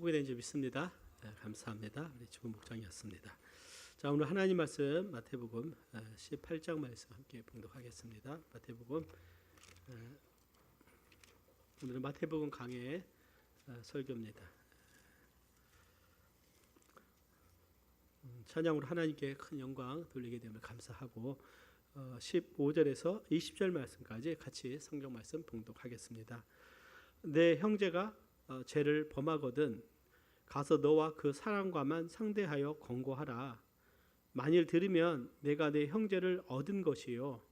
보게 된 줄 믿습니다. 감사합니다. 우리 주부 목장이었습니다. 자, 오늘 하나님 말씀 마태복음 18장 말씀 함께 봉독하겠습니다. 마태복음 오늘은 마태복음 강해 설교입니다. 찬양으로 하나님께 큰 영광 돌리게 됨을 감사하고 15절에서 20절 말씀까지 같이 성경 말씀 봉독하겠습니다. 내 형제가 죄를 범하거든 가서 너와 그 사람과만 상대하여 권고하라. 만일 들으면 내가 내 형제를 얻은 것이요,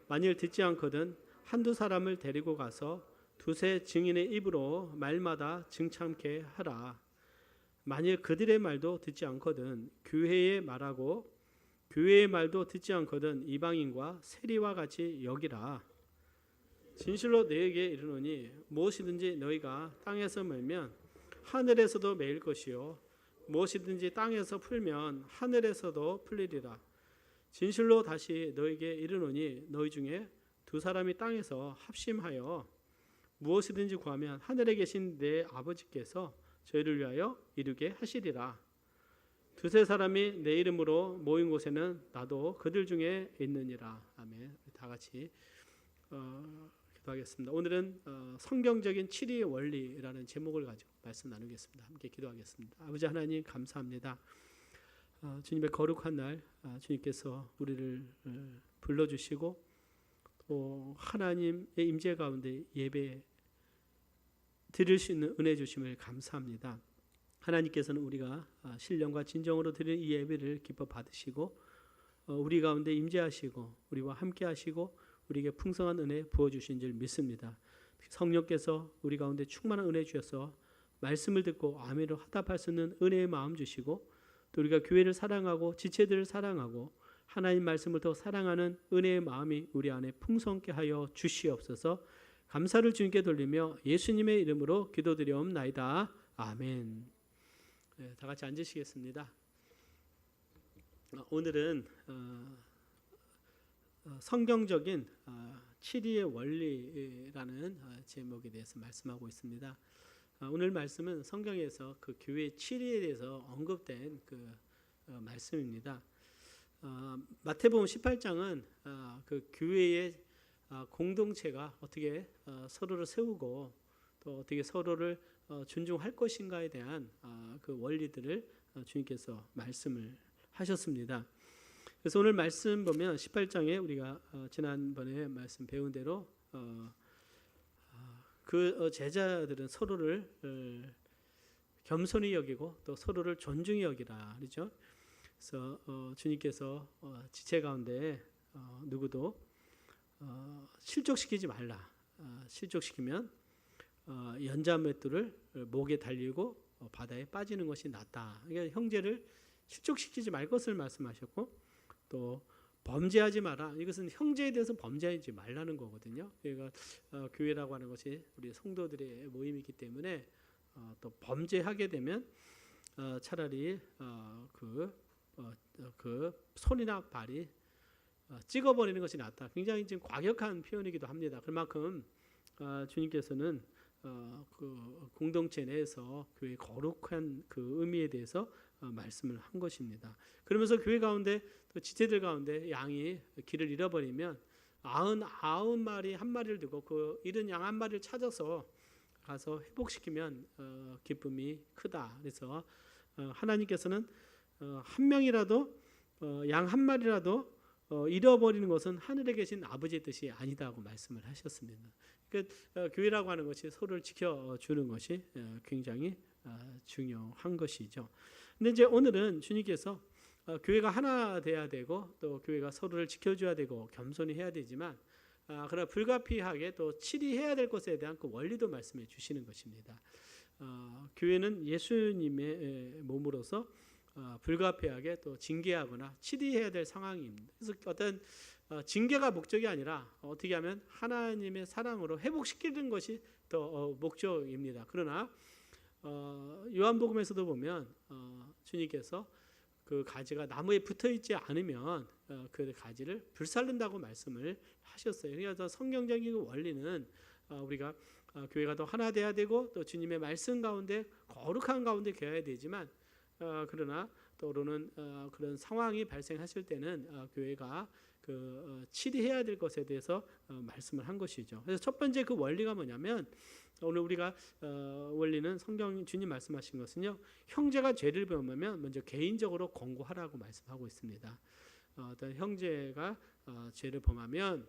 만일 듣지 않거든 한두 사람을 데리고 가서 두세 증인의 입으로 말마다 증참케 하라. 만일 그들의 말도 듣지 않거든 교회의 말하고 교회의 말도 듣지 않거든 이방인과 세리와 같이 여기라. 진실로 너희에게 이르노니 무엇이든지 너희가 땅에서 멀면 하늘에서도 매일 것이요, 무엇이든지 땅에서 풀면 하늘에서도 풀리리라. 진실로 다시 너희에게 이르노니 너희 중에 두 사람이 땅에서 합심하여 무엇이든지 구하면 하늘에 계신 내 아버지께서 저희를 위하여 이루게 하시리라. 두세 사람이 내 이름으로 모인 곳에는 나도 그들 중에 있느니라. 아멘. 다 같이 기도하겠습니다. 오늘은 성경적인 7위의 원리라는 제목을 가지고 말씀 나누겠습니다. 함께 기도하겠습니다. 아버지 하나님 감사합니다. 주님의 거룩한 날 주님께서 우리를 불러주시고 또 하나님의 임재 가운데 예배 드릴 수 있는 은혜 주심을 감사합니다. 하나님께서는 우리가 신령과 진정으로 드리는 이 예배를 기뻐 받으시고 우리 가운데 임재하시고 우리와 함께 하시고 우리에게 풍성한 은혜 부어주신 줄 믿습니다. 성령께서 우리 가운데 충만한 은혜 주셔서 말씀을 듣고 아멘으로 화답할 수 있는 은혜의 마음 주시고 또 우리가 교회를 사랑하고 지체들을 사랑하고 하나님 말씀을 더 사랑하는 은혜의 마음이 우리 안에 풍성케 하여 주시옵소서. 감사를 주님께 돌리며 예수님의 이름으로 기도드리옵나이다. 아멘. 네, 다 같이 앉으시겠습니다. 오늘은 성경적인 7위의 원리라는 제목에 대해서 말씀하고 있습니다. 오늘 말씀은 성경에서 그 교회의 7위에 대해서 언급된 그 말씀입니다. 마태복음 18장은 그 교회의 공동체가 어떻게 서로를 세우고 또 어떻게 서로를 존중할 것인가에 대한 그 원리들을 주님께서 말씀을 하셨습니다. 그래서 오늘 말씀 보면 18장에 우리가 지난번에 말씀 배운 대로 그 제자들은 서로를 겸손히 여기고 또 서로를 존중히 여기라 그렇죠. 그래서 주님께서 지체 가운데 누구도 실족시키지 말라. 실족시키면 연자맷돌을 목에 달리고 바다에 빠지는 것이 낫다. 그러니까 형제를 실족시키지 말 것을 말씀하셨고 또 범죄하지 마라. 이것은 형제에 대해서 범죄하지 말라는 거거든요. 그러니까 교회라고 하는 것이 우리 성도들의 모임이기 때문에 또 범죄하게 되면 차라리 그 손이나 발이 찍어버리는 것이 낫다. 굉장히 지금 과격한 표현이기도 합니다. 그만큼 주님께서는 그 공동체 내에서 교회의 거룩한 그 의미에 대해서 말씀을 한 것입니다. 그러면서 교회 가운데 또 지체들 가운데 양이 길을 잃어버리면 99마리 한 마리를 두고 그 잃은 양 한 마리를 찾아서 가서 회복시키면 기쁨이 크다. 그래서 하나님께서는 한 명이라도 양 한 마리라도 잃어버리는 것은 하늘에 계신 아버지의 뜻이 아니다고 말씀을 하셨습니다. 그러니까 교회라고 하는 것이 서로를 지켜주는 것이 굉장히 중요한 것이죠. 근데 이제 오늘은 주님께서 교회가 하나 돼야 되고 또 교회가 서로를 지켜줘야 되고 겸손히 해야 되지만 그러나 불가피하게 또 치리해야 될 것에 대한 그 원리도 말씀해 주시는 것입니다. 교회는 예수님의 몸으로서 불가피하게 또 징계하거나 치리해야 될 상황입니다. 그래서 어떤 징계가 목적이 아니라 어떻게 하면 하나님의 사랑으로 회복시키는 것이 더 목적입니다. 그러나 요한복음에서도 보면 주님께서 그 가지가 나무에 붙어 있지 않으면 그 가지를 불살른다고 말씀을 하셨어요. 그래서 성경적인 원리는 우리가 교회가 더 하나 돼야 되고 또 주님의 말씀 가운데 거룩한 가운데 겨야 되지만 그러나 또는 그런 상황이 발생하실 때는 교회가 치리해야 될 것에 대해서 말씀을 한 것이죠. 그래서 첫 번째 그 원리가 뭐냐면 오늘 우리가 원리는 성경 주님 말씀하신 것은요. 형제가 죄를 범하면 먼저 개인적으로 권고하라고 말씀하고 있습니다. 어떤 형제가 죄를 범하면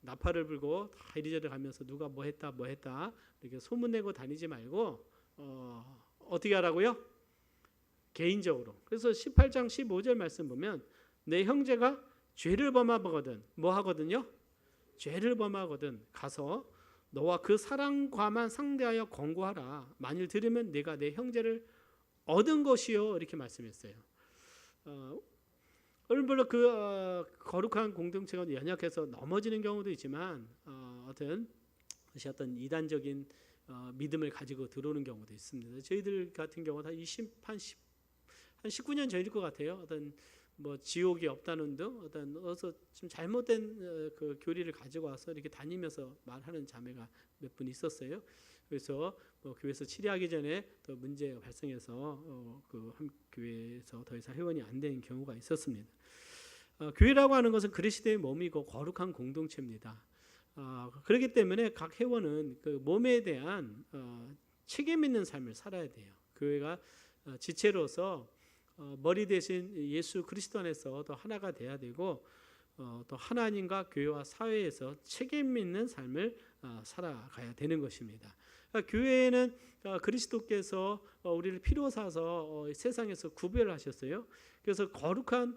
나팔을 불고 다 이리저리 가면서 누가 뭐 했다 이렇게 소문내고 다니지 말고 어떻게 하라고요? 개인적으로. 그래서 18장 15절 말씀 보면 내 형제가 죄를 범하거든 뭐 하거든요? 죄를 범하거든 가서 너와 그 사랑과만 상대하여 권고하라. 만일 들으면 내가 내 형제를 얻은 것이요 이렇게 말씀했어요. 물론 거룩한 공동체가 연약해서 넘어지는 경우도 있지만 어떤 이단적인 믿음을 가지고 들어오는 경우도 있습니다. 저희들 같은 경우는 한 19년 전일 것 같아요. 어떤 뭐 지옥이 없다는 등 어서 좀 잘못된 그 교리를 가지고 와서 이렇게 다니면서 말하는 자매가 몇 분 있었어요. 그래서 교회에서 치료하기 전에 또 문제가 발생해서 한 교회에서 더 이상 회원이 안 되는 경우가 있었습니다. 교회라고 하는 것은 그리스도의 몸이고 거룩한 공동체입니다. 그렇기 때문에 각 회원은 그 몸에 대한 책임 있는 삶을 살아야 돼요. 교회가 지체로서 머리 대신 예수 그리스도 안에서 더 하나가 돼야 되고 또 하나님과 교회와 사회에서 책임 있는 삶을 살아가야 되는 것입니다. 교회는 그리스도께서 우리를 피로 사서 세상에서 구별하셨어요. 그래서 거룩한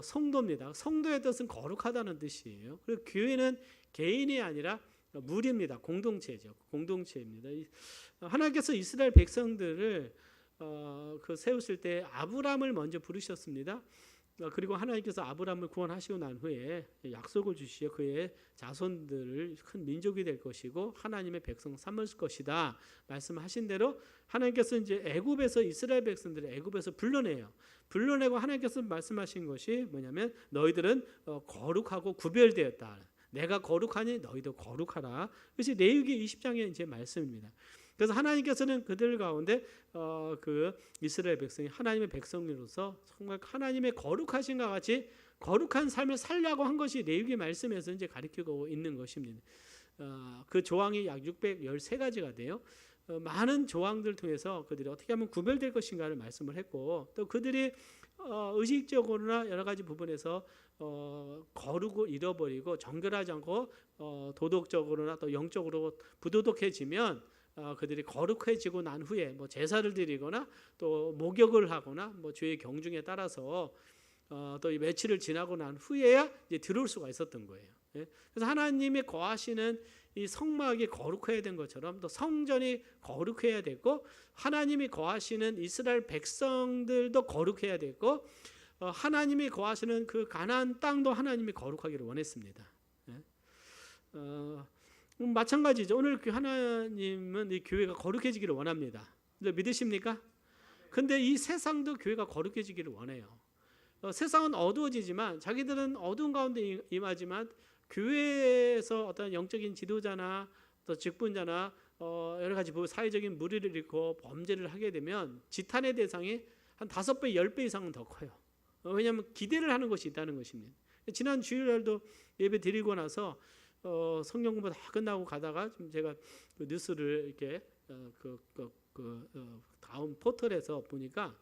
성도입니다. 성도의 뜻은 거룩하다는 뜻이에요. 그리고 교회는 개인이 아니라 무리입니다. 공동체죠. 공동체입니다. 하나님께서 이스라엘 백성들을 세우실 때 아브람을 먼저 부르셨습니다. 그리고 하나님께서 아브람을 구원하시고 난 후에 약속을 주시어 그의 자손들을 큰 민족이 될 것이고 하나님의 백성 삼을 것이다 말씀하신 대로 하나님께서 이제 애굽에서 이스라엘 백성들을 애굽에서 불러내고 하나님께서 말씀하신 것이 뭐냐면 너희들은 거룩하고 구별되었다. 내가 거룩하니 너희도 거룩하라. 그것이 레위기 20장의 이제 말씀입니다. 그래서 하나님께서는 그들 가운데 그 이스라엘 백성이 하나님의 백성으로서 정말 하나님의 거룩하신과 같이 거룩한 삶을 살려고 한 것이 레위기 말씀에서 이제 가르치고 있는 것입니다. 그 조항이 약 613가지가 돼요. 많은 조항들 통해서 그들이 어떻게 하면 구별될 것인가를 말씀을 했고 또 그들이 의식적으로나 여러 가지 부분에서 거르고 잃어버리고 정결하지 않고 도덕적으로나 또 영적으로 부도덕해지면 그들이 거룩해지고 난 후에 뭐 제사를 드리거나 또 목욕을 하거나 뭐 주의 경중에 따라서 또 이 며칠을 지나고 난 후에야 이제 들어올 수가 있었던 거예요. 그래서 하나님이 거하시는 이 성막이 거룩해야 된 것처럼 또 성전이 거룩해야 되고 하나님이 거하시는 이스라엘 백성들도 거룩해야 되고 하나님이 거하시는 그 가나안 땅도 하나님이 거룩하기를 원했습니다. 마찬가지죠. 오늘 하나님은 이 교회가 거룩해지기를 원합니다. 믿으십니까? 근데 이 세상도 교회가 거룩해지기를 원해요. 세상은 어두워지지만 자기들은 어두운 가운데 임하지만 교회에서 어떤 영적인 지도자나 또 직분자나 여러 가지 사회적인 무리를 잃고 범죄를 하게 되면 지탄의 대상이 한 5배, 10배 이상은 더 커요. 왜냐하면 기대를 하는 것이 있다는 것입니다. 지난 주일날도 예배 드리고 나서 성경 공부 다 끝나고 가다가 좀 제가 그 뉴스를 이렇게 다음 포털에서 보니까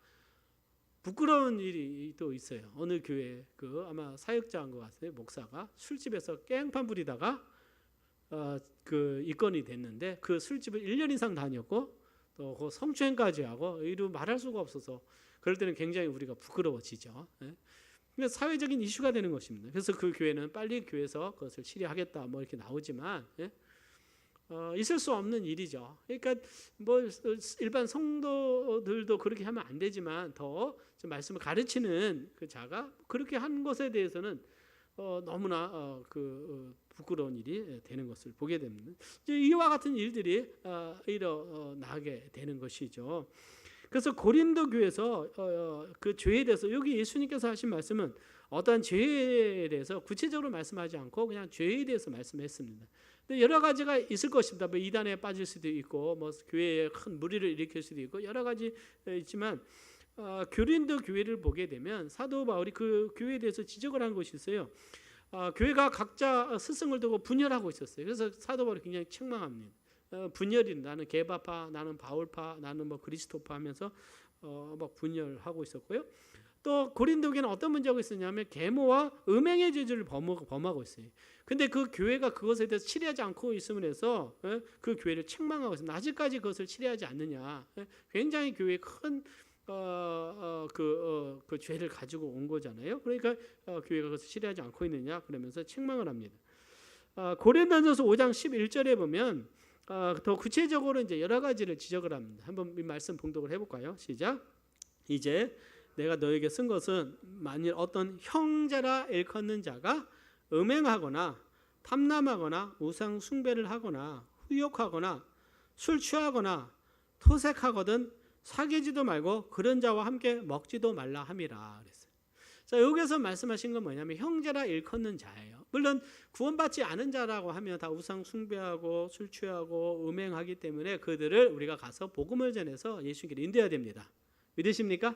부끄러운 일이 또 있어요. 어느 교회 아마 사역자인 것 같아요. 목사가 술집에서 깽판 부리다가 입건이 됐는데 그 술집을 1년 이상 다녔고 또 그 성추행까지 하고 이루 말할 수가 없어서 그럴 때는 굉장히 우리가 부끄러워지죠. 그러니까 사회적인 이슈가 되는 것입니다. 그래서 그 교회는 빨리 교회에서 그것을 치료하겠다 뭐 이렇게 나오지만 있을 수 없는 일이죠. 그러니까 뭐 일반 성도들도 그렇게 하면 안 되지만 더 좀 말씀을 가르치는 그 자가 그렇게 한 것에 대해서는 너무나 부끄러운 일이 되는 것을 보게 됩니다. 이와 같은 일들이 일어나게 되는 것이죠. 그래서 고린도 교회에서 그 죄에 대해서 여기 예수님께서 하신 말씀은 어떠한 죄에 대해서 구체적으로 말씀하지 않고 그냥 죄에 대해서 말씀했습니다. 여러 가지가 있을 것입니다. 뭐 이단에 빠질 수도 있고, 뭐 교회에 큰 무리를 일으킬 수도 있고 여러 가지 있지만 고린도 교회를 보게 되면 사도 바울이 그 교회에 대해서 지적을 한 것이 있어요. 교회가 각자 스승을 두고 분열하고 있었어요. 그래서 사도 바울이 굉장히 책망합니다. 분열이 나는 게바파, 나는 바울파, 나는 뭐 그리스도파 하면서 막 분열하고 있었고요. 또 고린도 교회는 어떤 문제가 있었냐면 계모와 음행의 죄를 범하고 있어요. 근데 그 교회가 그것에 대해서 치리하지 않고 있음을 해서 그 교회를 책망하고 있어요. 아직까지 그것을 치리하지 않느냐. 굉장히 교회에 큰 그 죄를 가지고 온 거잖아요. 그러니까 교회가 그것을 치리하지 않고 있느냐 그러면서 책망을 합니다. 고린도전서 5장 11절에 보면 더 구체적으로 이제 여러 가지를 지적을 합니다. 한번 이 말씀 봉독을 해볼까요? 시작. 이제 내가 너에게 쓴 것은 만일 어떤 형제라 일컫는 자가 음행하거나 탐남하거나 우상 숭배를 하거나 후욕하거나 술 취하거나 토색하거든 사귀지도 말고 그런 자와 함께 먹지도 말라 함이라 그랬어요. 자, 여기서 말씀하신 건 뭐냐면 형제라 일컫는 자예요. 물론 구원받지 않은 자라고 하면 다 우상 숭배하고 술 취하고 음행하기 때문에 그들을 우리가 가서 복음을 전해서 예수님께 인도해야 됩니다. 믿으십니까?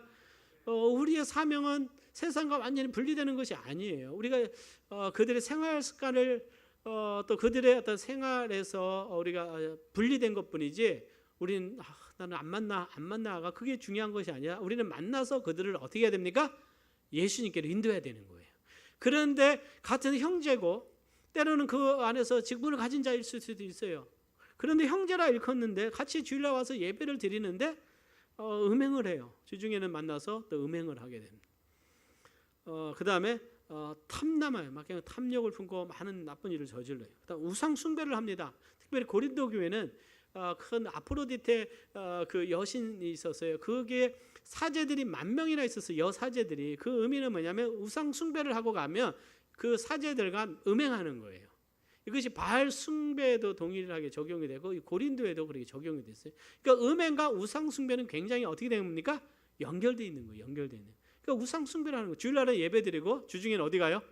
우리의 사명은 세상과 완전히 분리되는 것이 아니에요. 우리가 그들의 생활 습관을 또 그들의 어떤 생활에서 우리가 분리된 것뿐이지 우리는 나는 안 만나가 그게 중요한 것이 아니라 우리는 만나서 그들을 어떻게 해야 됩니까? 예수님께로 인도해야 되는 거예요. 그런데 같은 형제고 때로는 그 안에서 직분을 가진 자일 수도 있어요. 그런데 형제라 일컫는데 같이 주일날 와서 예배를 드리는데 음행을 해요. 주중에는 만나서 또 음행을 하게 됩니다. 그 다음에 탐남아요. 막 그냥 탐욕을 품고 많은 나쁜 일을 저질러요. 그다음 우상 숭배를 합니다. 특별히 고린도 교회는 큰 아프로디테 그 여신이 있었어요. 그게 사제들이 10,000명이나 있었어요. 여사제들이. 그 의미는 뭐냐면 우상 숭배를 하고 가면 그 사제들과 음행하는 거예요. 이것이 바알 숭배에도 동일하게 적용이 되고 고린도에도 그렇게 적용이 됐어요. 그러니까 음행과 우상 숭배는 굉장히 어떻게 되는 겁니까? 연결되어 있는 거예요. 연결되어 있는. 그러니까 우상 숭배를 하는 거. 주일날은 예배드리고 주중에는 어디 가요?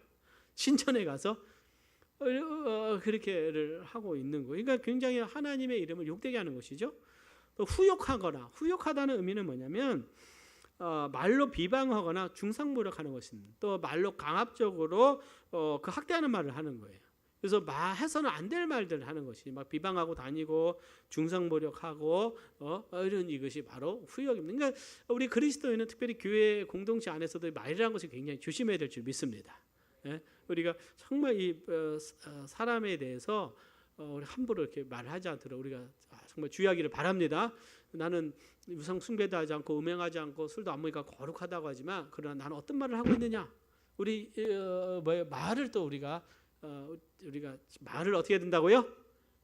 신천에 가서 그렇게를 하고 있는 거예요. 그러니까 굉장히 하나님의 이름을 욕되게 하는 것이죠. 또 후욕하거나, 후욕하다는 의미는 뭐냐면 말로 비방하거나 중상모략하는 것입니다. 또 말로 강압적으로 그 학대하는 말을 하는 거예요. 그래서 해서는 안 될 말들을 하는 것이 막 비방하고 다니고 중상모략하고 이런 이것이 바로 후욕입니다. 그러니까 우리 그리스도인은 특별히 교회 공동체 안에서도 말이라는 것을 굉장히 조심해야 될 줄 믿습니다. 예? 우리가 정말 이 사람에 대해서 우리 함부로 이렇게 말하지 않도록 우리가 정말 주의하기를 바랍니다. 나는 우상 숭배도 하지 않고 음행하지 않고 술도 안 먹으니까 거룩하다고 하지만 그러나 나는 어떤 말을 하고 있느냐? 우리 말을 또 우리가 말을 어떻게 해야 된다고요?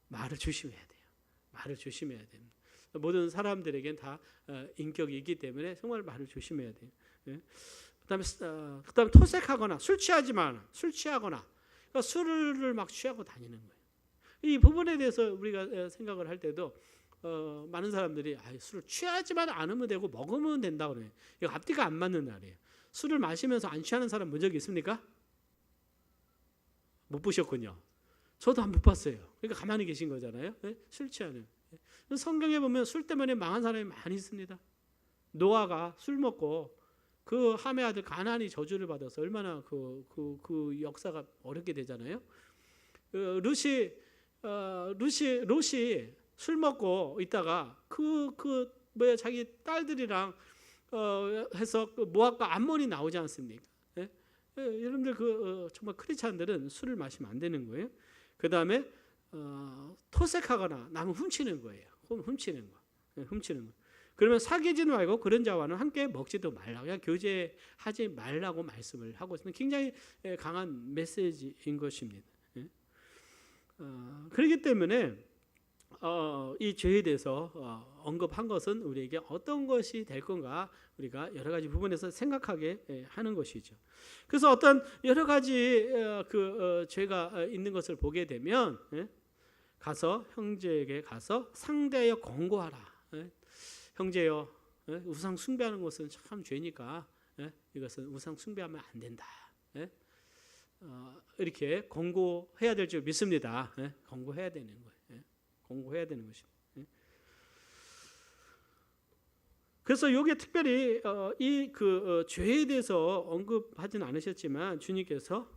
말을 조심해야 돼요. 말을 조심해야 됩니다. 모든 사람들에겐 다 인격이 있기 때문에 정말 말을 조심해야 돼요. 예? 그다음에 토색하거나 술 취하거나 그러니까 술을 막 취하고 다니는 거예요. 이 부분에 대해서 우리가 생각을 할 때도 많은 사람들이 술을 취하지만 않으면 되고 먹으면 된다고 그래요. 이거 앞뒤가 안 맞는 말이에요. 술을 마시면서 안 취하는 사람 본 적 있습니까? 못 보셨군요. 저도 안 못 봤어요. 그러니까 가만히 계신 거잖아요. 네? 술 취하는. 성경에 보면 술 때문에 망한 사람이 많이 있습니다. 노아가 술 먹고 그 함의 아들 가나안이 저주를 받아서 얼마나 그 역사가 어렵게 되잖아요. 롯이 술 먹고 있다가 자기 딸들이랑 해서 모압과 암몬이 나오지 않습니까? 예? 여러분들 정말 크리스찬들은 술을 마시면 안 되는 거예요. 그 다음에 토색하거나 남을 훔치는 거예요. 훔치는 거. 그러면 사귀지는 말고 그런 자와는 함께 먹지도 말라고, 그냥 교제하지 말라고 말씀을 하고 있습니다. 굉장히 강한 메시지인 것입니다. 그렇기 때문에 이 죄에 대해서 언급한 것은 우리에게 어떤 것이 될 건가 우리가 여러 가지 부분에서 생각하게 하는 것이죠. 그래서 어떤 여러 가지 죄가 있는 것을 보게 되면 가서 형제에게 가서 상대하여 권고하라. 형제여, 우상 숭배하는 것은 참 죄니까 이것은 우상 숭배하면 안 된다. 이렇게 권고해야 될 줄 믿습니다. 권고해야 되는 거예요. 권고해야 되는 것입니다. 그래서 이게 특별히 이 죄에 대해서 언급하지는 않으셨지만 주님께서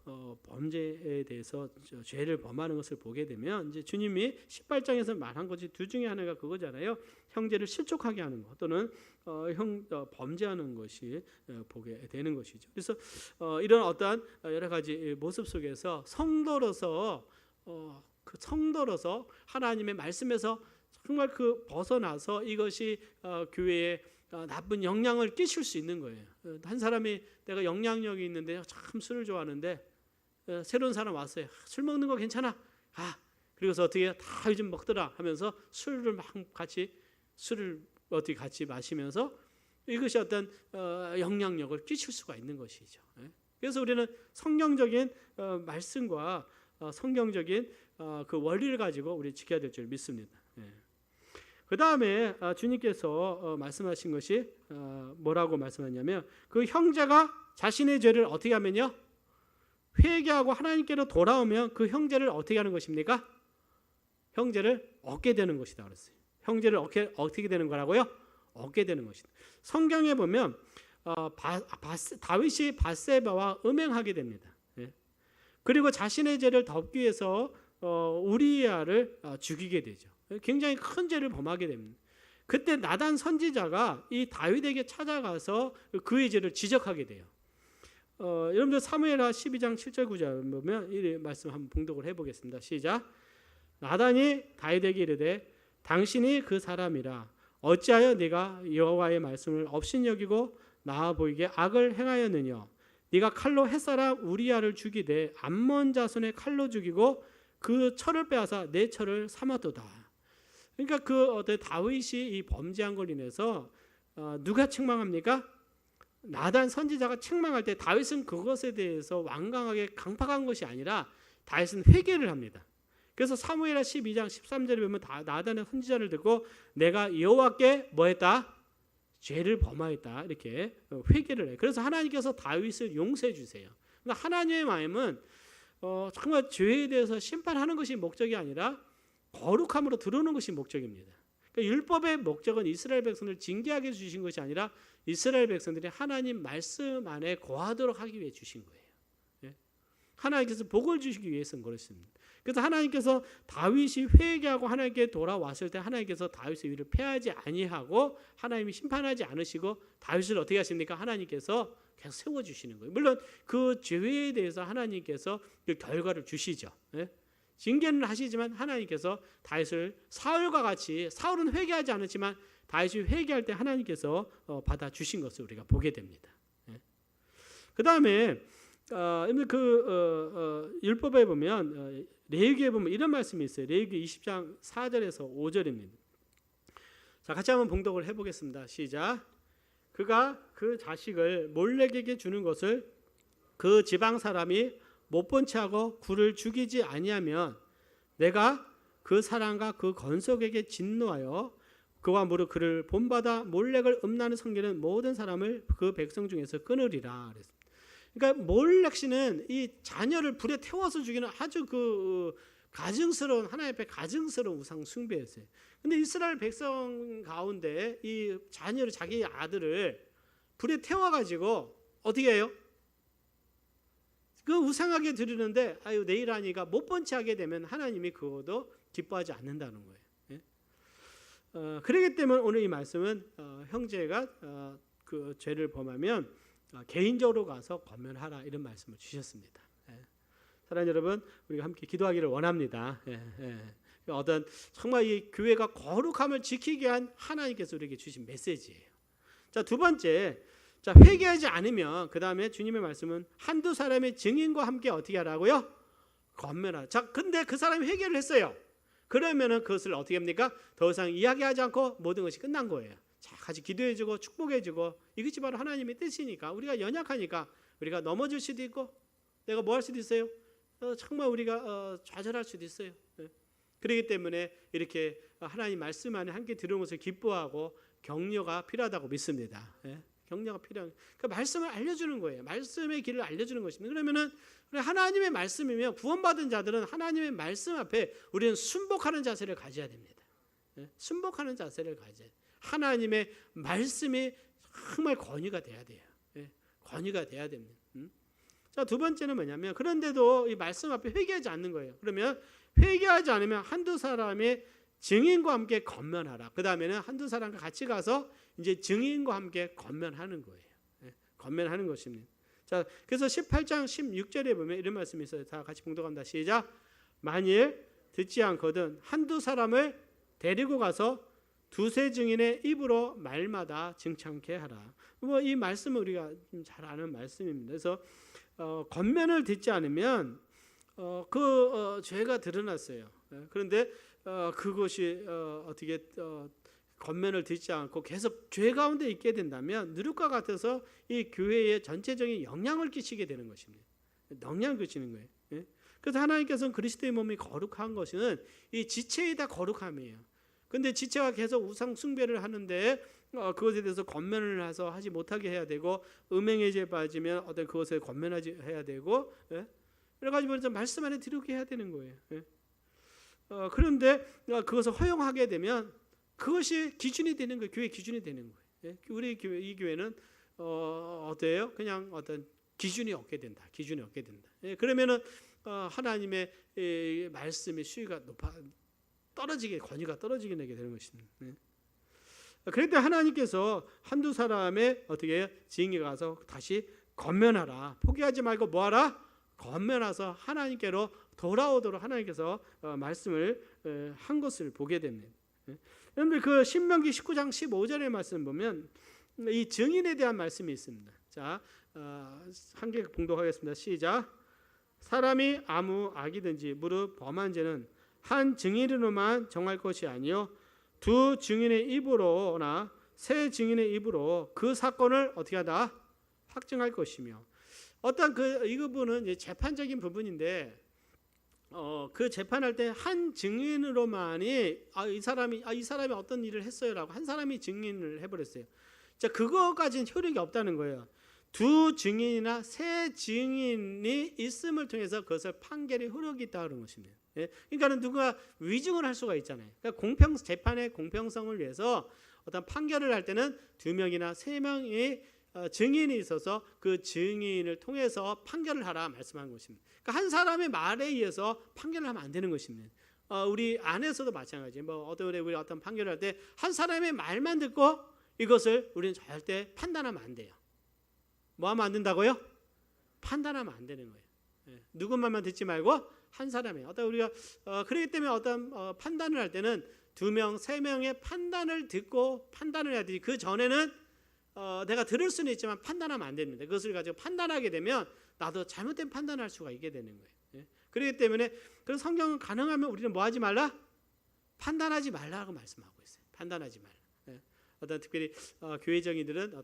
범죄에 대해서 죄를 범하는 것을 보게 되면 이제 주님이 18장에서 말한 것이 두 중에 하나가 그거잖아요. 형제를 실족하게 하는 것 또는 범죄하는 것이 보게 되는 것이죠. 그래서 이런 어떠한 여러 가지 모습 속에서 성도로서 하나님의 말씀에서 정말 벗어나서 이것이 교회에 나쁜 영향을 끼칠 수 있는 거예요. 한 사람이 내가 영향력이 있는데 참 술을 좋아하는데 새로운 사람 왔어요. 술 먹는 거 괜찮아. 그리고서 어떻게 다 요즘 먹더라 하면서 술을 같이 마시면서 이것이 어떤 영향력을 끼칠 수가 있는 것이죠. 그래서 우리는 성경적인 말씀과 성경적인 그 원리를 가지고 우리 지켜야 될 줄 믿습니다. 그 다음에 주님께서 말씀하신 것이 뭐라고 말씀하냐면 그 형제가 자신의 죄를 어떻게 하면요? 회개하고 하나님께로 돌아오면 그 형제를 어떻게 하는 것입니까? 형제를 얻게 되는 것이다 그랬어요. 형제를 어떻게 되는 거라고요? 얻게 되는 것이다. 성경에 보면 다윗이 밧세바와 음행하게 됩니다. 그리고 자신의 죄를 덮기 위해서 우리야를 죽이게 되죠. 굉장히 큰 죄를 범하게 됩니다. 그때 나단 선지자가 이 다윗에게 찾아가서 그의 죄를 지적하게 돼요. 여러분들 사무엘하 12장 7절 9절 보면 이 말씀 한번 봉독을 해보겠습니다. 시작. 나단이 다윗에게 이르되 당신이 그 사람이라 어찌하여 네가 여호와의 말씀을 업신여기고 나아 보이게 악을 행하였느냐. 네가 칼로 햇사람 우리야를 죽이되 암몬 자손의 칼로 죽이고 그 철을 빼앗아 내 철을 삼았도다. 그러니까 다윗이 이 범죄한 걸로 인해서 누가 책망합니까? 나단 선지자가 책망할 때 다윗은 그것에 대해서 완강하게 강팍한 것이 아니라 다윗은 회개를 합니다. 그래서 사무엘하 12장 13절에 보면 나단의 선지자를 듣고 내가 여호와께 뭐했다? 죄를 범하였다. 이렇게 회개를 해요. 그래서 하나님께서 다윗을 용서해 주세요. 그러니까 하나님의 마음은 정말 죄에 대해서 심판하는 것이 목적이 아니라 거룩함으로 들어오는 것이 목적입니다. 그러니까 율법의 목적은 이스라엘 백성들을 징계하게 주신 것이 아니라 이스라엘 백성들이 하나님 말씀 안에 거하도록 하기 위해 주신 거예요. 하나님께서 복을 주시기 위해서는 그렇습니다. 그래서 하나님께서 다윗이 회개하고 하나님께 돌아왔을 때 하나님께서 다윗의 위를 폐하지 아니하고 하나님이 심판하지 않으시고 다윗을 어떻게 하십니까? 하나님께서 계속 세워주시는 거예요. 물론 그 죄에 대해서 하나님께서 그 결과를 주시죠. 징계는 하시지만 하나님께서 다윗을 사울과 같이 사울은 회개하지 않았지만 다윗이 회개할 때 하나님께서 받아주신 것을 우리가 보게 됩니다. 그 다음에 율법에 보면 레위기에 보면 이런 말씀이 있어요. 레위기 20장 4절에서 5절입니다. 자, 같이 한번 봉독을 해보겠습니다. 시작. 그가 그 자식을 몰렉에게 주는 것을 그 지방 사람이 못 본 채 하고 그를 죽이지 아니하면 내가 그 사람과 그 건석에게 진노하여 그와 무릇 그를 본받아 몰렉을 음란히 섬기는 모든 사람을 그 백성 중에서 끊으리라 그랬습니다. 그러니까 몰렉 씨는 이 자녀를 불에 태워서 죽이는 아주 가증스러운 하나님 앞에 가증스러운 우상 숭배였어요. 근데 이스라엘 백성 가운데 이 자녀를 자기 아들을 불에 태워가지고 어떻게 해요? 그 우상하게 드리는데 내일 하니까 못 본 채 하게 되면 하나님이 그것도 기뻐하지 않는다는 거예요. 그렇기 때문에 오늘 이 말씀은 형제가 그 죄를 범하면 개인적으로 가서 권면하라 이런 말씀을 주셨습니다. 사랑하는 여러분, 우리가 함께 기도하기를 원합니다. 어떤 정말 이 교회가 거룩함을 지키게 한 하나님께서 우리에게 주신 메시지예요. 자, 두 번째, 자, 회개하지 않으면 그 다음에 주님의 말씀은 한두 사람의 증인과 함께 어떻게 하라고요? 권면하라. 자, 근데 그 사람이 회개를 했어요. 그러면은 그것을 어떻게 합니까? 더 이상 이야기하지 않고 모든 것이 끝난 거예요. 자, 같이 기도해주고 축복해주고 이것이 바로 하나님의 뜻이니까 우리가 연약하니까 우리가 넘어질 수도 있고 내가 뭐 할 수도 있어요. 정말 우리가 좌절할 수도 있어요. 그렇기 때문에 이렇게 하나님 말씀 안에 함께 들은 것을 기뻐하고 격려가 필요하다고 믿습니다. 격려가 필요한. 그 말씀을 알려주는 거예요. 말씀의 길을 알려주는 것입니다. 그러면은 하나님의 말씀이면 구원받은 자들은 하나님의 말씀 앞에 우리는 순복하는 자세를 가져야 됩니다. 순복하는 자세를 가져야 돼요. 하나님의 말씀이 정말 권위가 돼야 돼요. 권위가 돼야 됩니다. 자, 두 번째는 뭐냐면 그런데도 이 말씀 앞에 회개하지 않는 거예요. 그러면 회개하지 않으면 한두 사람의 증인과 함께 건면하라. 그 다음에는 한두 사람과 같이 가서 이제 증인과 함께 건면하는 거예요. 건면하는 것입니다. 자, 그래서 18장 16절에 보면 이런 말씀이 있어요. 다 같이 봉독합니다. 시작. 만일 듣지 않거든 한두 사람을 데리고 가서 두세 증인의 입으로 말마다 증창케 하라. 뭐 이 말씀은 우리가 잘 아는 말씀입니다. 그래서 건면을 듣지 않으면 죄가 드러났어요. 그런데 그것이 어떻게 건면을 듣지 않고 계속 죄 가운데 있게 된다면 누룩과 같아서 이 교회에 전체적인 영향을 끼치게 되는 것입니다. 영향을 끼치는 거예요. 그래서 하나님께서는 그리스도의 몸이 거룩한 것은 이 지체의 다 거룩함이에요. 근데 지체가 계속 우상 숭배를 하는데 그것에 대해서 건면을 해서 하지 못하게 해야 되고 음행의 죄에 빠지면 어떤 그것을 건면하지 해야 되고 여러 가지 면에서 말씀 안에 들어오게 해야 되는 거예요. 그런데 그것을 허용하게 되면 그것이 기준이 되는 거예요. 교회 기준이 되는 거예요. 우리 교회 이 교회는 어때요? 그냥 어떤 기준이 없게 된다. 기준이 없게 된다. 그러면은 하나님의 말씀의 수위가 떨어지게 권위가 떨어지게 되는 것입니다. 그럴 때 하나님께서 한두 사람의 어떻게 증인에 가서 다시 건면하라. 포기하지 말고 뭐하라? 건면하서 하나님께로 돌아오도록 하나님께서 말씀을 한 것을 보게 됩니다. 여러분들 그 신명기 19장 15절의 말씀 보면 이 증인에 대한 말씀이 있습니다. 자, 한 개 봉독하겠습니다. 시작. 사람이 아무 악이든지 무릇 범한 죄는 한 증인으로만 정할 것이 아니요 두 증인의 입으로나 세 증인의 입으로 그 사건을 어떻게 하다? 확증할 것이며 어떤 이 부분은 이제 재판적인 부분인데 그 재판할 때 한 증인으로만이 이 사람이 어떤 일을 했어요라고 한 사람이 증인을 해버렸어요. 자, 그거까지는 효력이 없다는 거예요. 두 증인이나 세 증인이 있음을 통해서 그것을 판결의 효력이 있다는 것입니다. 그러니까는 누가 위증을 할 수가 있잖아요. 그러니까 재판의 공평성을 위해서 어떤 판결을 할 때는 두 명이나 세 명의 증인이 있어서 그 증인을 통해서 판결을 하라 말씀한 것입니다. 그러니까 한 사람의 말에 의해서 판결을 하면 안 되는 것입니다. 우리 안에서도 마찬가지예요. 우리 어떤 판결을 할 때 한 사람의 말만 듣고 이것을 우리는 절대 판단하면 안 돼요. 뭐 하면 안 된다고요? 판단하면 안 되는 거예요. 누구 말만 듣지 말고 한 사람의 우리가 그렇기 때문에 판단을 할 때는 두 명, 세 명의 판단을 듣고 판단을 해야 되지. 그 전에는 내가 들을 수는 있지만 판단하면 안 됩니다. 그것을 가지고 판단하게 되면 나도 잘못된 판단을 할 수가 있게 되는 거예요. 그렇기 때문에 그런 성경은 가능하면 우리는 뭐 하지 말라? 판단하지 말라고 말씀하고 있어요. 판단하지 말라. 특별히 교회정인들은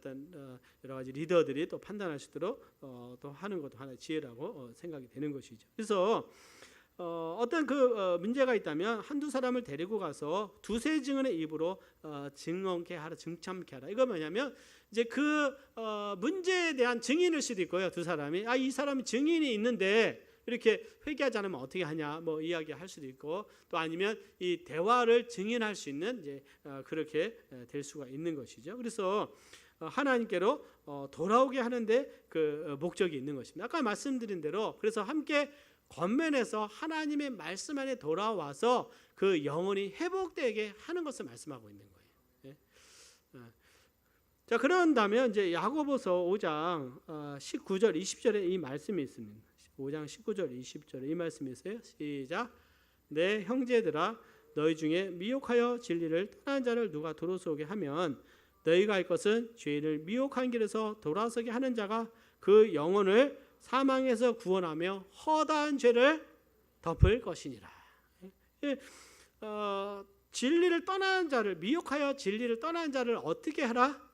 여러 가지 리더들이 또 판단할 수 있도록 또 하는 것도 하나의 지혜라고 생각이 되는 것이죠. 그래서 어떤 문제가 있다면 한두 사람을 데리고 가서 두세 증언의 입으로 증언케 하라, 증참케 하라. 이거 뭐냐면 이제 그 문제에 대한 증인일 수도 있고요. 두 사람이 이 사람이 증인이 있는데 이렇게 회개하지 않으면 어떻게 하냐 뭐 이야기할 수도 있고 또 아니면 이 대화를 증인할 수 있는 이제 그렇게 될 수가 있는 것이죠. 그래서 하나님께로 돌아오게 하는데 그 목적이 있는 것입니다. 아까 말씀드린 대로 그래서 함께 권면해서 하나님의 말씀 안에 돌아와서 그 영혼이 회복되게 하는 것을 말씀하고 있는 거예요. 자, 그런다면 이제 야고보서 5장 19절 20절에 이 말씀이 있습니다. 5장 19절 20절에 이 말씀이 있어요. 시작. 내 형제들아 너희 중에 미혹하여 진리를 떠난 자를 누가 돌아서게 하면 너희가 할 것은 죄를 미혹한 길에서 돌아서게 하는 자가 그 영혼을 사망에서 구원하며 허다한 죄를 덮을 것이니라. 진리를 떠난 자를 미혹하여 진리를 떠난 자를 어떻게 하라?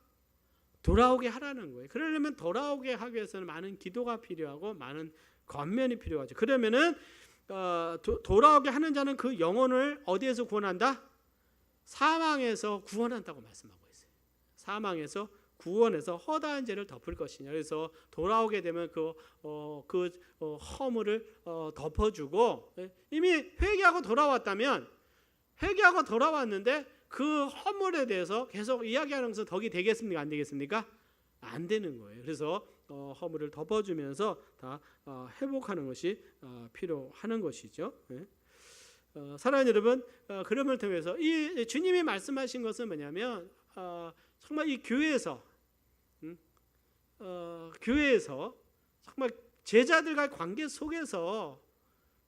돌아오게 하라는 거예요. 그러려면 돌아오게 하기 위해서는 많은 기도가 필요하고 많은 권면이 필요하죠. 그러면은 돌아오게 하는 자는 그 영혼을 어디에서 구원한다? 사망에서 구원한다고 말씀하고 있어요. 사망에서 구원해서 허다한 죄를 덮을 것이냐. 그래서 돌아오게 되면 허물을 덮어주고, 이미 회개하고 돌아왔다면 회개하고 돌아왔는데 그 허물에 대해서 계속 이야기하는 것은 덕이 되겠습니까? 안 되겠습니까? 안 되는 거예요. 그래서 허물을 덮어주면서 다 회복하는 것이 필요하는 것이죠. 사랑하는 여러분, 그럼을 통해서 이 주님이 말씀하신 것은 뭐냐면 정말 이 교회에서 정말 제자들과의 관계 속에서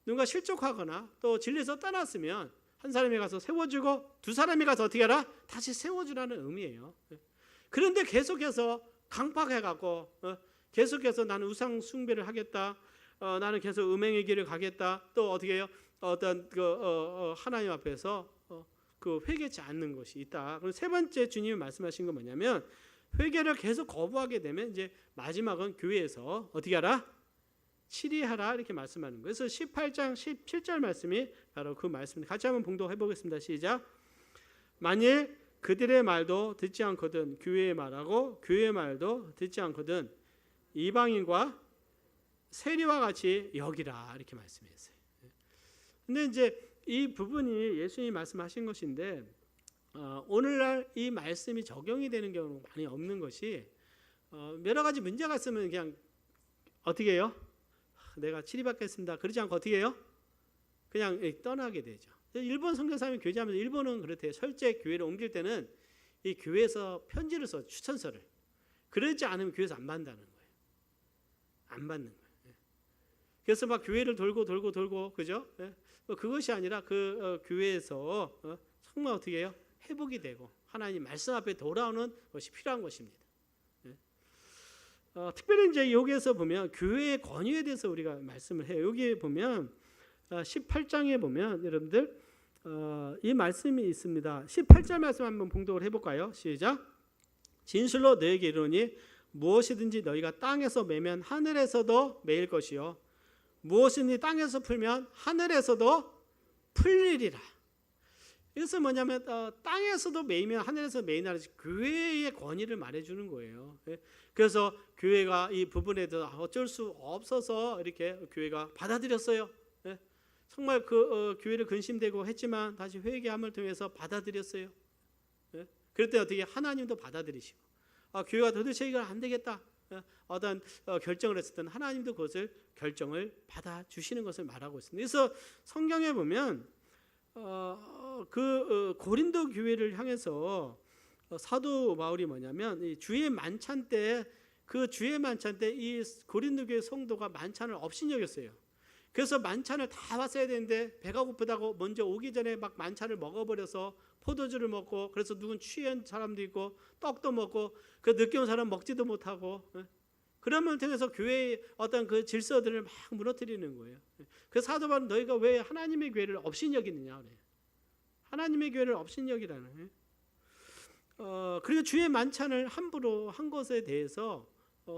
누군가 실족하거나 또 진리에서 떠났으면 한 사람이 가서 세워주고 두 사람이 가서 어떻게 하라? 다시 세워주라는 의미예요. 그런데 계속해서 강팍해갖고 계속해서 나는 우상 숭배를 하겠다, 나는 계속 음행의 길을 가겠다, 또 어떻게 해요? 어떤 하나님 앞에서 회개치 않는 것이 있다. 그럼 세 번째 주님이 말씀하신 건 뭐냐면 회개를 계속 거부하게 되면 이제 마지막은 교회에서 어떻게 하라? 치리하라 이렇게 말씀하는 거예요. 그래서 18장 17절 말씀이 바로 그 말씀입니다. 같이 한번 봉독해 보겠습니다. 시작. 만일 그들의 말도 듣지 않거든 교회의 말하고 교회의 말도 듣지 않거든 이방인과 세리와 같이 여기라 이렇게 말씀했어요. 근데 이제 이 부분이 예수님이 말씀하신 것인데 오늘날 이 말씀이 적용이 되는 경우는 많이 없는 것이 여러 가지 문제가 있으면 그냥 어떻게 해요? 내가 치리받겠습니다. 그러지 않고 어떻게 해요? 그냥 떠나게 되죠. 일본 선교사님이 교제하면서 일본은 그렇대요. 실제 교회를 옮길 때는 이 교회에서 편지를 써 추천서를. 그러지 않으면 교회에서 안 받는다는 거예요. 안 받는 거예요. 그래서 막 교회를 돌고 그죠? 그것이 아니라 그 교회에서 정말 어떻게 해요? 회복이 되고 하나님 말씀 앞에 돌아오는 것이 필요한 것입니다. 특별히 이제 여기에서 보면 교회의 권위에 대해서 우리가 말씀을 해요. 여기 보면 18장에 보면 여러분들 이 말씀이 있습니다. 18절 말씀 한번 봉독을 해볼까요? 시작. 진실로 너에게 이르노니 무엇이든지 너희가 땅에서 매면 하늘에서도 매일 것이요 무엇이든지 땅에서 풀면 하늘에서도 풀리리라. 이것은 뭐냐면 땅에서도 매이면 하늘에서 매이나라 교회의 권위를 말해주는 거예요. 그래서 교회가 이 부분에 대해서 어쩔 수 없어서 이렇게 교회가 받아들였어요. 정말 교회를 근심되고 했지만 다시 회개함을 통해서 받아들였어요. 그럴 때 어떻게 하나님도 받아들이시고 교회가 도대체 이건 안 되겠다 어떤 결정을 했을 때는 하나님도 그것을 결정을 받아주시는 것을 말하고 있습니다. 그래서 성경에 보면 고린도 교회를 향해서 사도 바울이 뭐냐면 이 주의 만찬 때 이 고린도 교회 성도가 만찬을 업신여겼어요. 그래서 만찬을 다 왔어야 되는데 배가 고프다고 먼저 오기 전에 막 만찬을 먹어버려서 포도주를 먹고 그래서 누군 취한 사람도 있고 떡도 먹고 그 늦게 온 사람 먹지도 못하고 그러면 통해서 교회의 어떤 그 질서들을 막 무너뜨리는 거예요. 그 사도 바울은 너희가 왜 하나님의 교회를 업신여기느냐 그래. 하나님의 교회를 업신여기라는. 그리고 주의 만찬을 함부로 한 것에 대해서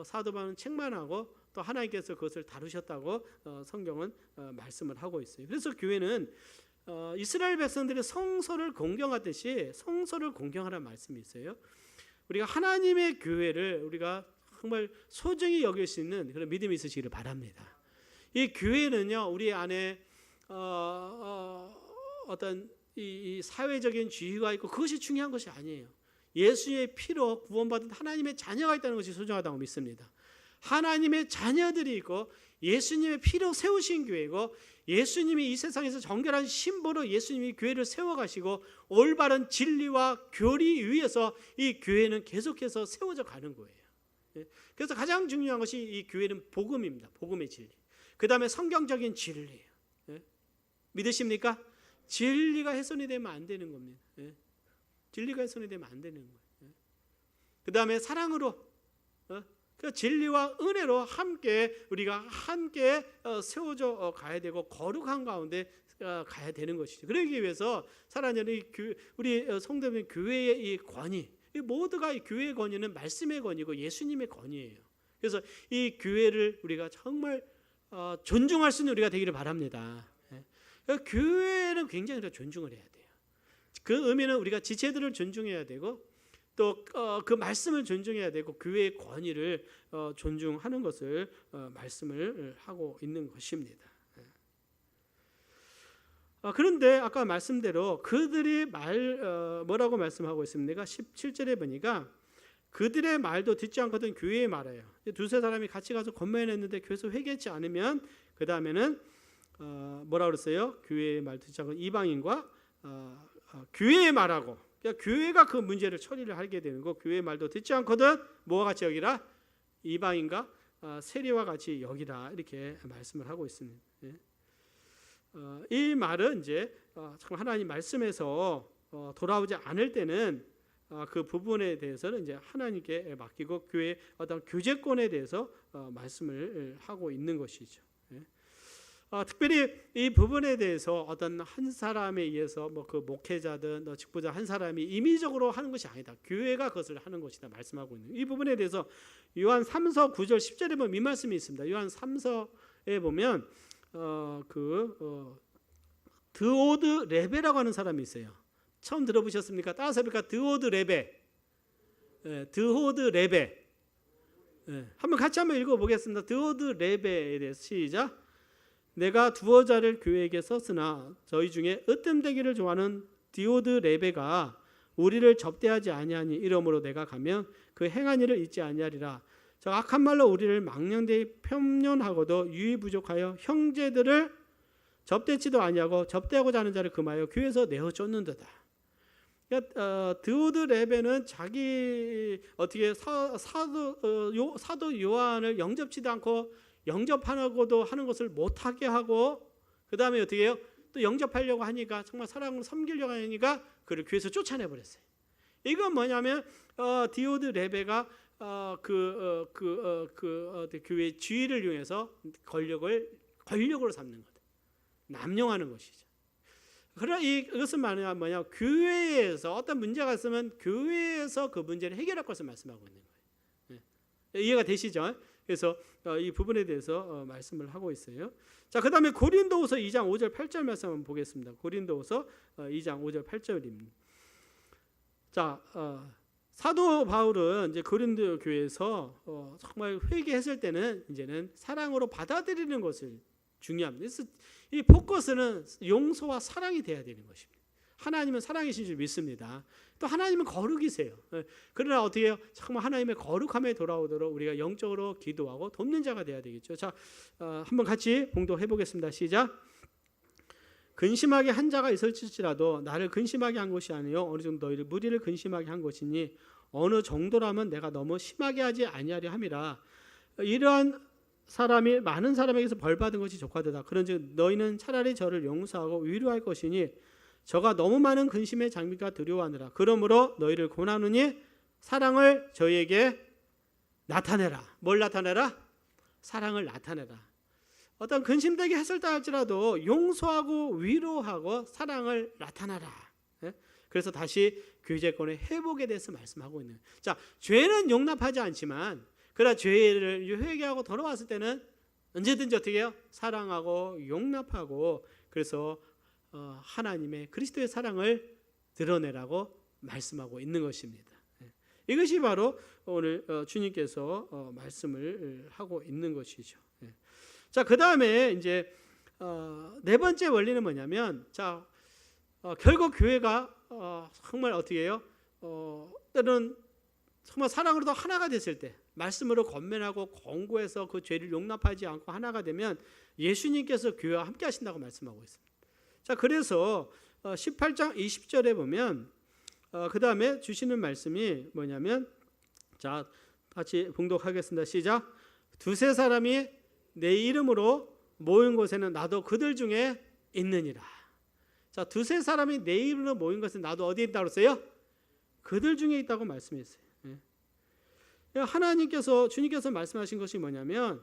사도 바울은 책망하고 또 하나님께서 그것을 다루셨다고 성경은 말씀을 하고 있어요. 그래서 교회는 이스라엘 백성들이 성소를 공경하듯이 성소를 공경하라는 말씀이 있어요. 우리가 하나님의 교회를 우리가 정말 소중히 여길 수 있는 그런 믿음이 있으시기를 바랍니다. 이 교회는요 우리 안에 어떤 이 사회적인 지위가 있고 그것이 중요한 것이 아니에요. 예수의 피로 구원받은 하나님의 자녀가 있다는 것이 소중하다고 믿습니다. 하나님의 자녀들이 있고 예수님의 피로 세우신 교회고 예수님이 이 세상에서 정결한 신보로 예수님이 교회를 세워가시고 올바른 진리와 교리 위에서 이 교회는 계속해서 세워져 가는 거예요. 그래서 가장 중요한 것이 이 교회는 복음입니다. 복음의 진리. 그 다음에 성경적인 진리예요. 믿으십니까? 진리가 훼손이 되면 안 되는 겁니다. 진리가 훼손이 되면 안 되는 거예요. 그 다음에 사랑으로 그 진리와 은혜로 우리가 함께 세워져 가야 되고 거룩한 가운데 가야 되는 것이죠. 그러기 위해서 사랑하는 우리 성도님 교회의 이 권위, 이 모두가 이 교회의 권위는 말씀의 권위고 예수님의 권위예요. 그래서 이 교회를 우리가 정말 존중할 수 있는 우리가 되기를 바랍니다. 교회는 굉장히 존중을 해야 돼요. 그 의미는 우리가 지체들을 존중해야 되고 또 그 말씀을 존중해야 되고 교회의 권위를 존중하는 것을 말씀을 하고 있는 것입니다. 그런데 아까 말씀대로 그들이 뭐라고 말씀하고 있습니까? 17절에 보니까 그들의 말도 듣지 않거든 교회의 말이에요. 두세 사람이 같이 가서 권면했는데 교회에서 회개하지 않으면 그 다음에는 뭐라 그랬어요? 교회의 말 듣지 않고 이방인과 교회의 말하고, 그러니까 교회가 그 문제를 처리를 하게 되는 거. 교회의 말도 듣지 않거든 뭐와 같이 여기라? 이방인과 세리와 같이 여기라, 이렇게 말씀을 하고 있습니다. 이 말은 이제 하나님 말씀에서 돌아오지 않을 때는 그 부분에 대해서는 이제 하나님께 맡기고 교회의 어떤 교제권에 대해서 말씀을 하고 있는 것이죠. 특별히 이 부분에 대해서 어떤 한 사람에 의해서 뭐 그 목회자든 직부자 한 사람이 임의적으로 하는 것이 아니다. 교회가 그것을 하는 것이다 말씀하고 있는 이 부분에 대해서 요한 3서 9절 10절에 보면 이 말씀이 있습니다. 요한 3서에 보면 드오드 레베라고 하는 사람이 있어요. 처음 들어보셨습니까? 따라서 그러니까 드오드 레베, 드오드 레베. 한번 같이 한번 읽어보겠습니다. 드오드 레베에 대해서 시작. 내가 두어 자를 교회에게 썼으나 저희 중에 으뜸되기를 좋아하는 디오드 레베가 우리를 접대하지 아니하니 이러므로 내가 가면 그 행한 일을 잊지 아니하리라. 저 악한 말로 우리를 망령되이 편론하고도 유의 부족하여 형제들을 접대치도 아니하고 접대하고자 하는 자를 금하여 교회에서 내어 쫓는도다. 그러니까 드오드 레베는 자기 어떻게 사도 요한을 영접치도 않고 영접하고도 하는 것을 못하게 하고, 그 다음에 어떻게 해요? 또 영접하려고 하니까 정말 사랑으로 섬기려고 하니까 그를 교회에서 쫓아내버렸어요. 이건 뭐냐면 디오드 레베가 교회의 지위를 이용해서 권력으로 삼는 것, 남용하는 것이죠. 그러나 이것은 뭐냐? 교회에서 어떤 문제가 있으면 교회에서 그 문제를 해결할 것을 말씀하고 있는 거예요. 이해가 되시죠? 그래서 이 부분에 대해서 말씀을 하고 있어요. 자, 그 다음에 고린도후서 2장 5절 8절 말씀 한번 보겠습니다. 고린도후서 2장 5절 8절입니다. 자, 사도 바울은 이제 고린도 교회에서 정말 회개했을 때는 이제는 사랑으로 받아들이는 것을 중요합니다. 그래서 이 포커스는 용서와 사랑이 돼야 되는 것입니다. 하나님은 사랑이신 줄 믿습니다. 또 하나님은 거룩이세요. 그러나 어떻게 해요? 정말 하나님의 거룩함에 돌아오도록 우리가 영적으로 기도하고 돕는 자가 돼야 되겠죠. 자, 한번 같이 봉독해 보겠습니다. 시작. 근심하게 한 자가 있을지라도 나를 근심하게 한 것이 아니요 어느 정도 너희를 무리를 근심하게 한 것이니 어느 정도라면 내가 너무 심하게 하지 아니하려 함이라. 이러한 사람이 많은 사람에게서 벌받은 것이 족하도다. 그런즉 너희는 차라리 저를 용서하고 위로할 것이니 저가 너무 많은 근심의 장미가 두려워하느라. 그러므로 너희를 권하노니 사랑을 저희에게 나타내라. 뭘 나타내라? 사랑을 나타내라. 어떤 근심되게 했을다 할지라도 용서하고 위로하고 사랑을 나타내라. 그래서 다시 교제권의 회복에 대해서 말씀하고 있는. 자, 죄는 용납하지 않지만 그러나 죄를 회개하고 돌아왔을 때는 언제든지 어떻게 해요? 사랑하고 용납하고, 그래서 하나님의 그리스도의 사랑을 드러내라고 말씀하고 있는 것입니다. 이것이 바로 오늘 주님께서 말씀을 하고 있는 것이죠. 자, 그 다음에 이제 네 번째 원리는 뭐냐면, 자, 결국 교회가 정말 어떻게 해요? 때로는 정말 사랑으로도 하나가 됐을 때, 말씀으로 권면하고 권고해서 그 죄를 용납하지 않고 하나가 되면 예수님께서 교회와 함께 하신다고 말씀하고 있습니다. 자, 그래서 18장 20절에 보면 그 다음에 주시는 말씀이 뭐냐면, 자, 같이 봉독하겠습니다. 시작. 두세 사람이 내 이름으로 모인 곳에는 나도 그들 중에 있느니라. 자, 두세 사람이 내 이름으로 모인 것은 나도 어디에 있다고 했어요? 그들 중에 있다고 말씀했어요. 하나님께서, 주님께서 말씀하신 것이 뭐냐면,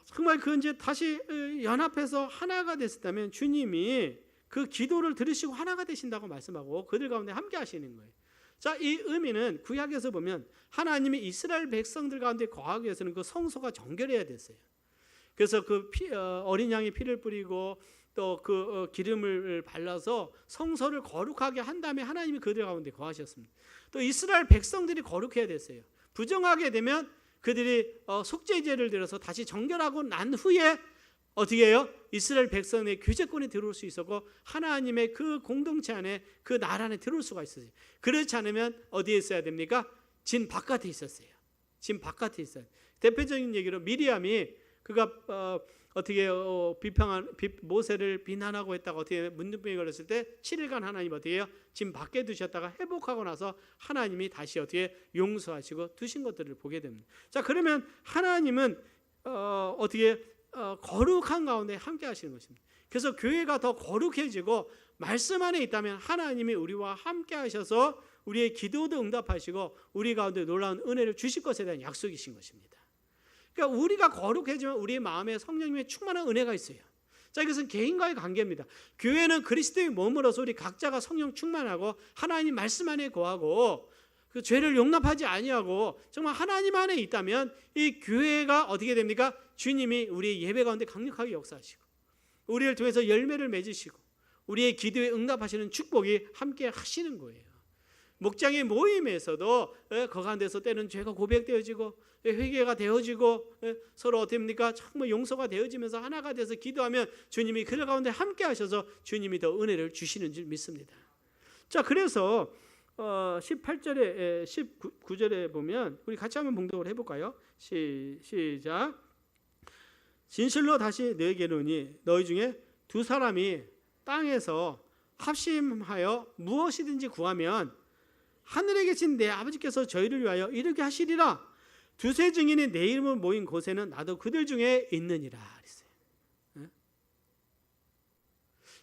정말 그 이제 다시 연합해서 하나가 됐다면 주님이 그 기도를 들으시고 하나가 되신다고 말씀하고 그들 가운데 함께 하시는 거예요. 자, 이 의미는 구약에서 보면 하나님이 이스라엘 백성들 가운데 거하기 위해서는 그 성소가 정결해야 됐어요. 그래서 그 어린 양의 피를 뿌리고 또 그 기름을 발라서 성소를 거룩하게 한 다음에 하나님이 그들 가운데 거하셨습니다. 또 이스라엘 백성들이 거룩해야 됐어요. 부정하게 되면 그들이 속죄제를 드려서 다시 정결하고 난 후에 어떻게 해요? 이스라엘 백성의 규제권에 들어올 수 있었고 하나님의 그 공동체 안에 그 나라 안에 들어올 수가 있었어요. 그렇지 않으면 어디에 있어야 됩니까? 진 바깥에 있었어요. 진 바깥에 있어요. 대표적인 얘기로 미리암이 그가 어떻게 모세를 비난하고 했다가 어떻게 문둥병에 걸렸을 때 7일간 하나님 어떻게 해요? 진 밖에 두셨다가 회복하고 나서 하나님이 다시 어떻게 용서하시고 두신 것들을 보게 됩니다. 자, 그러면 하나님은 어떻게 거룩한 가운데 함께 하시는 것입니다. 그래서 교회가 더 거룩해지고 말씀 안에 있다면 하나님이 우리와 함께 하셔서 우리의 기도도 응답하시고 우리 가운데 놀라운 은혜를 주실 것에 대한 약속이신 것입니다. 그러니까 우리가 거룩해지면 우리의 마음에 성령님의 충만한 은혜가 있어요. 자, 이것은 개인과의 관계입니다. 교회는 그리스도의 몸으로서 우리 각자가 성령 충만하고 하나님 말씀 안에 거하고 그 죄를 용납하지 아니하고 정말 하나님 안에 있다면 이 교회가 어떻게 됩니까? 주님이 우리의 예배 가운데 강력하게 역사하시고 우리를 통해서 열매를 맺으시고 우리의 기도에 응답하시는 축복이 함께 하시는 거예요. 목장의 모임에서도 그 가운데서 때는 죄가 고백되어지고 회개가 되어지고 서로 어떻게 됩니까? 정말 용서가 되어지면서 하나가 돼서 기도하면 주님이 그 가운데 함께 하셔서 주님이 더 은혜를 주시는 줄 믿습니다. 자, 그래서 18절에 19절에 보면 우리 같이 한번 봉독을 해볼까요? 시작. 진실로 다시 너에게 이르노니 너희 중에 두 사람이 땅에서 합심하여 무엇이든지 구하면 하늘에 계신 내 아버지께서 저희를 위하여 이르게 하시리라. 두세 증인이 내 이름을 모인 곳에는 나도 그들 중에 있느니라. 그랬어요.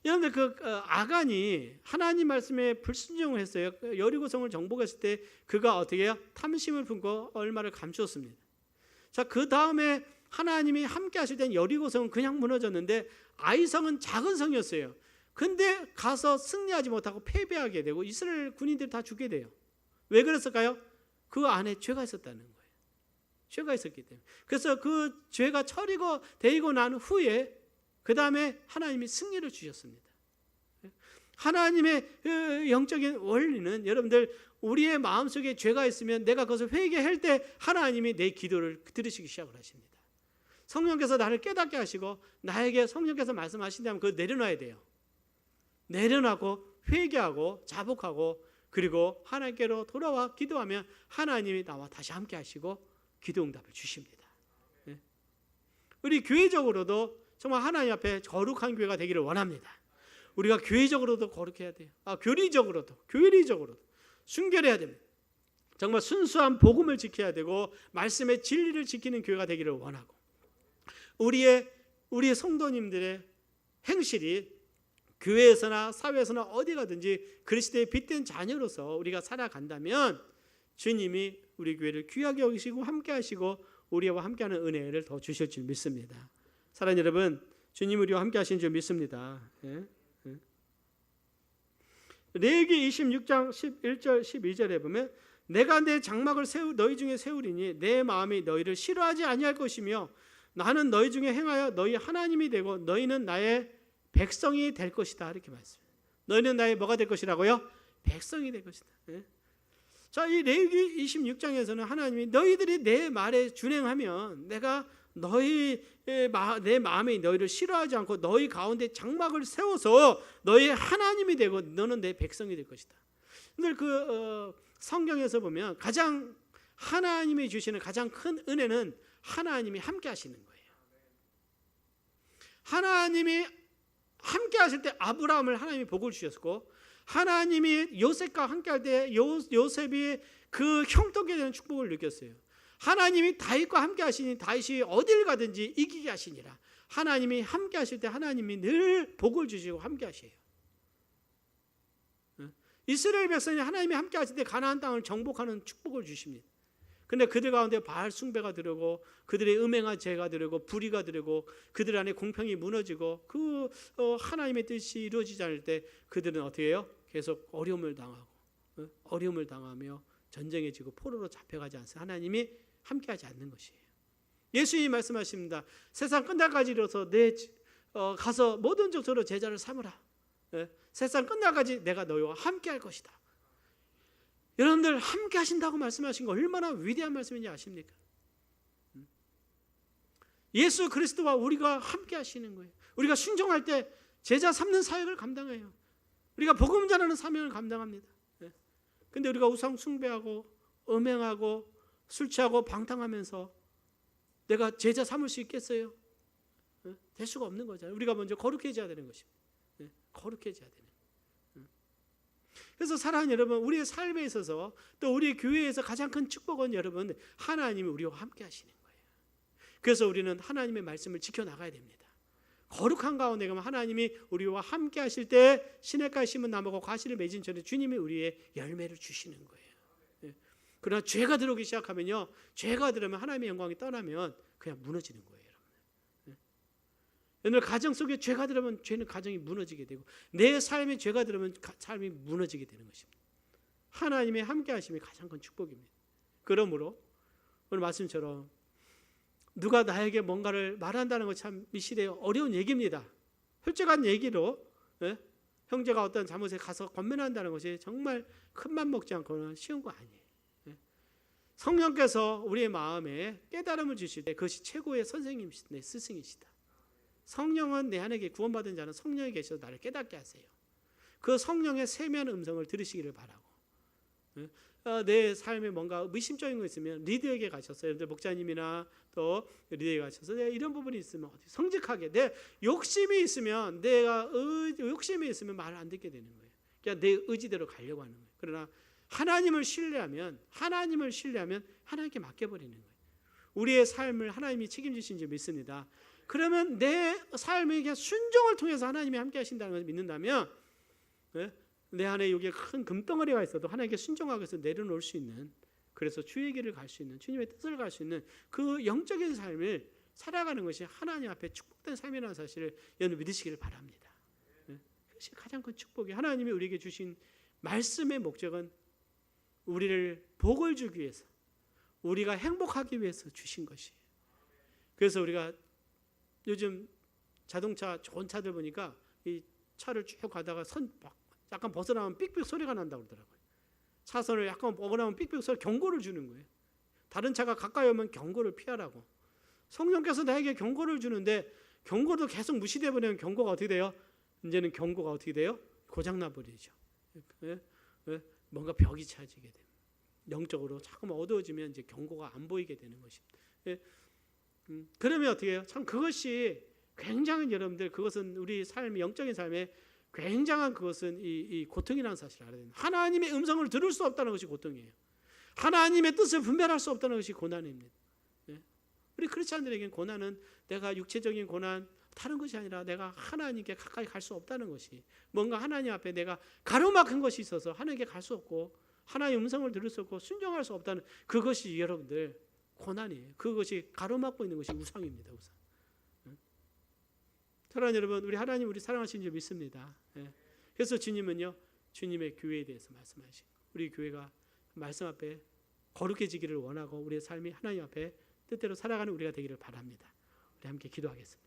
여러분들 그 아간이 하나님 말씀에 불순종을 했어요. 여리고성을 정복했을 때 그가 어떻게 해요? 탐심을 품고 얼마를 감추었습니다. 자, 그 다음에 하나님이 함께 하실 땐 여리고성은 그냥 무너졌는데 아이성은 작은 성이었어요. 근데 가서 승리하지 못하고 패배하게 되고 이스라엘 군인들이 다 죽게 돼요. 왜 그랬을까요? 그 안에 죄가 있었다는 거예요. 죄가 있었기 때문에. 그래서 그 죄가 처리고 되고 난 후에 그 다음에 하나님이 승리를 주셨습니다. 하나님의 그 영적인 원리는 여러분들 우리의 마음속에 죄가 있으면 내가 그것을 회개할 때 하나님이 내 기도를 들으시기 시작을 하십니다. 성령께서 나를 깨닫게 하시고 나에게 성령께서 말씀하신다면 그걸 내려놔야 돼요. 내려놓고 회개하고 자복하고 그리고 하나님께로 돌아와 기도하면 하나님이 나와 다시 함께 하시고 기도 응답을 주십니다. 우리 교회적으로도 정말 하나님 앞에 거룩한 교회가 되기를 원합니다. 우리가 교회적으로도 거룩해야 돼요. 교리적으로도 순결해야 됩니다. 정말 순수한 복음을 지켜야 되고 말씀의 진리를 지키는 교회가 되기를 원하고 우리의 성도님들의 행실이 교회에서나 사회에서나 어디 가든지 그리스도의 빛된 자녀로서 우리가 살아간다면 주님이 우리 교회를 귀하게 여기시고 함께 하시고 우리와 함께하는 은혜를 더 주실 줄 믿습니다. 사랑하는 여러분, 주님 우리와 함께 하신 줄 믿습니다. 레위기 26장 11절 12절에 보면 내가 내 장막을 너희 중에 세우리니 내 마음이 너희를 싫어하지 아니할 것이며 나는 너희 중에 행하여 너희 하나님이 되고 너희는 나의 백성이 될 것이다. 이렇게 말씀해요. 너희는 나의 뭐가 될 것이라고요? 백성이 될 것이다. 자, 이 레위기 26장에서는 하나님이 너희들이 내 말에 준행하면 내가 내 마음이 너희를 싫어하지 않고 너희 가운데 장막을 세워서 너희 하나님이 되고 너는 내 백성이 될 것이다. 오늘 성경에서 보면 가장 하나님이 주시는 가장 큰 은혜는 하나님이 함께 하시는 거예요. 하나님이 함께 하실 때 아브라함을 하나님이 복을 주셨고 하나님이 요셉과 함께 할 때 요셉이 그 형통에 대한 축복을 느꼈어요. 하나님이 다윗과 함께 하시니 다윗이 어딜 가든지 이기게 하시니라. 하나님이 함께 하실 때 하나님이 늘 복을 주시고 함께 하셔요. 이스라엘 백성이 하나님이 함께 하실 때 가나안 땅을 정복하는 축복을 주십니다. 근데 그들 가운데 바알 숭배가 들어오고 그들의 음행한 죄가 들어오고 불의가 들어오고 그들 안에 공평이 무너지고 그 하나님의 뜻이 이루어지지 않을 때 그들은 어떻게 해요? 계속 어려움을 당하며 전쟁에 지고 포로로 잡혀가지 않습니다. 하나님이 함께하지 않는 것이에요. 예수님이 말씀하십니다. 세상 끝날까지 이뤄서 가서 모든 족속으로 제자를 삼으라. 세상 끝날까지 내가 너희와 함께 할 것이다. 여러분들 함께 하신다고 말씀하신 거 얼마나 위대한 말씀인지 아십니까? 예수 그리스도와 우리가 함께 하시는 거예요. 우리가 순종할 때 제자 삼는 사역을 감당해요. 우리가 복음 전하는 사명을 감당합니다. 근데 우리가 우상 숭배하고 음행하고 술 취하고 방탕하면서 내가 제자 삼을 수 있겠어요? 될 수가 없는 거잖아요. 우리가 먼저 거룩해져야 되는 것입니다. 거룩해져야 되는. 그래서 사랑하는 여러분, 우리의 삶에 있어서 또 우리 교회에서 가장 큰 축복은 여러분, 하나님이 우리와 함께 하시는 거예요. 그래서 우리는 하나님의 말씀을 지켜나가야 됩니다. 거룩한 가운데 가면 하나님이 우리와 함께 하실 때 시냇가에 심은 나무가 과실을 맺은 전에 주님이 우리의 열매를 주시는 거예요. 그러나 죄가 들어오기 시작하면요, 죄가 들어오면 하나님의 영광이 떠나면 그냥 무너지는 거예요. 오늘 가정 속에 죄가 들어오면 죄는 가정이 무너지게 되고, 내 삶에 죄가 들어오면 삶이 무너지게 되는 것입니다. 하나님의 함께 하심이 가장 큰 축복입니다. 그러므로 오늘 말씀처럼 누가 나에게 뭔가를 말한다는 것 참 이 시대에 어려운 얘기입니다. 솔직한 얘기로 형제가 어떤 잘못에 가서 권면한다는 것이 정말 큰맘 먹지 않고는 쉬운 거 아니에요. 성령께서 우리의 마음에 깨달음을 주실 때 그것이 최고의 선생님이시다, 내 스승이시다. 성령은 내 안에 구원받은 자는 성령이 계셔서 나를 깨닫게 하세요. 그 성령의 세미한 음성을 들으시기를 바라고, 내 삶에 뭔가 의심적인 거 있으면 리더에게 가셔서, 목자님이나 또 리더에게 가셔서 내가 이런 부분이 있으면 어떻게 성직하게, 내 욕심이 있으면 욕심이 있으면 말을 안 듣게 되는 거예요. 그러니까 내 의지대로 가려고 하는 거예요. 그러나 하나님을 신뢰하면 하나님께 맡겨버리는 거예요. 우리의 삶을 하나님이 책임지신 줄 믿습니다. 그러면 내 삶에 그냥 순종을 통해서 하나님이 함께 하신다는 것을 믿는다면, 내 안에 여기에 큰 금덩어리가 있어도 하나님께 순종하기 위해서 내려놓을 수 있는, 그래서 주의 길을 갈 수 있는, 주님의 뜻을 갈 수 있는 그 영적인 삶을 살아가는 것이 하나님 앞에 축복된 삶이라는 사실을 여러분 믿으시기를 바랍니다. 그것이 가장 큰 축복이, 하나님이 우리에게 주신 말씀의 목적은 우리를 복을 주기 위해서, 우리가 행복하기 위해서 주신 것이에요. 그래서 우리가 요즘 자동차 좋은 차들 보니까 이 차를 쭉 가다가 약간 벗어나면 삑삑 소리가 난다고 그러더라고요. 차선을 약간 벗어나면 삑삑 소리, 경고를 주는 거예요. 다른 차가 가까이 오면 경고를 피하라고. 성령께서 나에게 경고를 주는데 경고도 계속 무시돼 버리면 경고가 어떻게 돼요? 이제는 경고가 어떻게 돼요? 고장나 버리죠. 뭔가 벽이 차지게 돼요. 영적으로 자꾸만 어두워지면 이제 경고가 안 보이게 되는 것입니다. 그러면 어떻게 해요? 참 그것이 굉장한, 여러분들 그것은 우리 삶의 영적인 삶에 굉장한, 그것은 이 고통이라는 사실을 알아야 됩니다. 하나님의 음성을 들을 수 없다는 것이 고통이에요. 하나님의 뜻을 분별할 수 없다는 것이 고난입니다. 우리 크리스찬들에게는 고난은 내가 육체적인 고난, 다른 것이 아니라 내가 하나님께 가까이 갈 수 없다는 것이, 뭔가 하나님 앞에 내가 가로막힌 것이 있어서 하나님께 갈 수 없고 하나님의 음성을 들을 수 없고 순종할 수 없다는, 그것이 여러분들 고난이에요. 그것이 가로막고 있는 것이 우상입니다. 우상. 사랑하는 여러분, 우리 하나님 우리 사랑하시는 줄 믿습니다. 그래서 주님은요, 주님의 교회에 대해서 말씀하시고, 우리 교회가 말씀 앞에 거룩해지기를 원하고 우리의 삶이 하나님 앞에 뜻대로 살아가는 우리가 되기를 바랍니다. 우리 함께 기도하겠습니다.